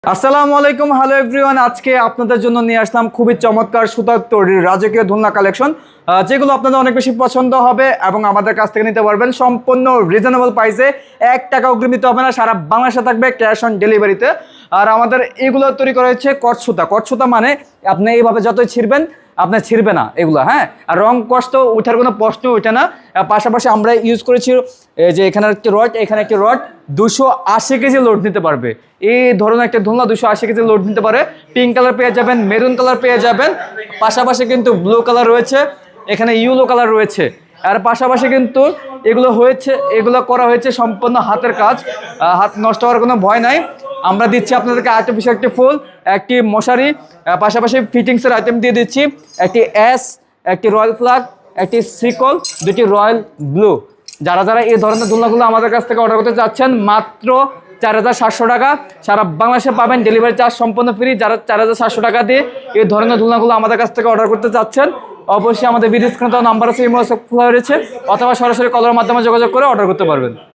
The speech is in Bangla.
আসসালামু আলাইকুম, হ্যালো এভরিওয়ান। আজকে আপনাদের জন্য নিয়ে আসলাম খুবই চমৎকার সুতার তৈরির রাজকীয় দোলনা কালেকশন, যেগুলো আপনাদের অনেক বেশি পছন্দ হবে এবং আমাদের কাছ থেকে নিতে পারবেন সম্পূর্ণ রিজনেবল প্রাইসে। 1 টাকা অগ্রিম দিতে হবে না, সারা বাংলাদেশে থাকবে ক্যাশ অন ডেলিভারিতে। আর আমাদের এগুলো তৈরি করা হচ্ছে কট সুতা। কট সুতা মানে আপনি এইভাবে যতই ছিঁড়বেন আপনার ছিঁড়বে না এগুলো, হ্যাঁ। আর রং কষ্ট ওঠার কোনো প্রশ্ন ওঠে না। পাশাপাশি আমরা ইউজ করেছি যে এখানে একটি রড, এখানে একটি রড 280 কেজি লোড নিতে পারবে। এই ধরনের একটা দোলনা 280 কেজি লোড নিতে পারে। পিঙ্ক কালার পেয়ে যাবেন, মেরুন কালার পেয়ে যাবেন, পাশাপাশি কিন্তু ব্লু কালার রয়েছে, এখানে ইয়েলো কালার রয়েছে। আর পাশাপাশি কিন্তু এগুলো করা হয়েছে সম্পূর্ণ হাতের কাজ, হাত নষ্ট হওয়ার কোনো ভয় নাই। আমরা দিচ্ছি আপনাদেরকে আর্টিফিশিয়াল একটি ফুল, একটি মশারি, পাশাপাশি ফিটিংসের আইটেম দিয়ে দিচ্ছি, একটি একটি রয়্যাল ফ্ল্যাগ, একটি সিকল, দুটি রয়্যাল ব্লু। যারা এই ধরনের দোলনাগুলো আমাদের কাছ থেকে অর্ডার করতে চাচ্ছেন, মাত্র 4700 টাকা, সারা বাংলাদেশে পাবেন, ডেলিভারি চার্জ সম্পূর্ণ ফ্রি। যারা 4700 টাকা দিয়ে এই ধরনের দোলনাগুলো আমাদের কাছ থেকে অর্ডার করতে চাচ্ছেন, অবশ্যই আমাদের ভিডিও স্ক্রিনে নাম্বার আছে, ইমো খোলা রয়েছে, অথবা সরাসরি কলের মাধ্যমে যোগাযোগ করে অর্ডার করতে পারবেন।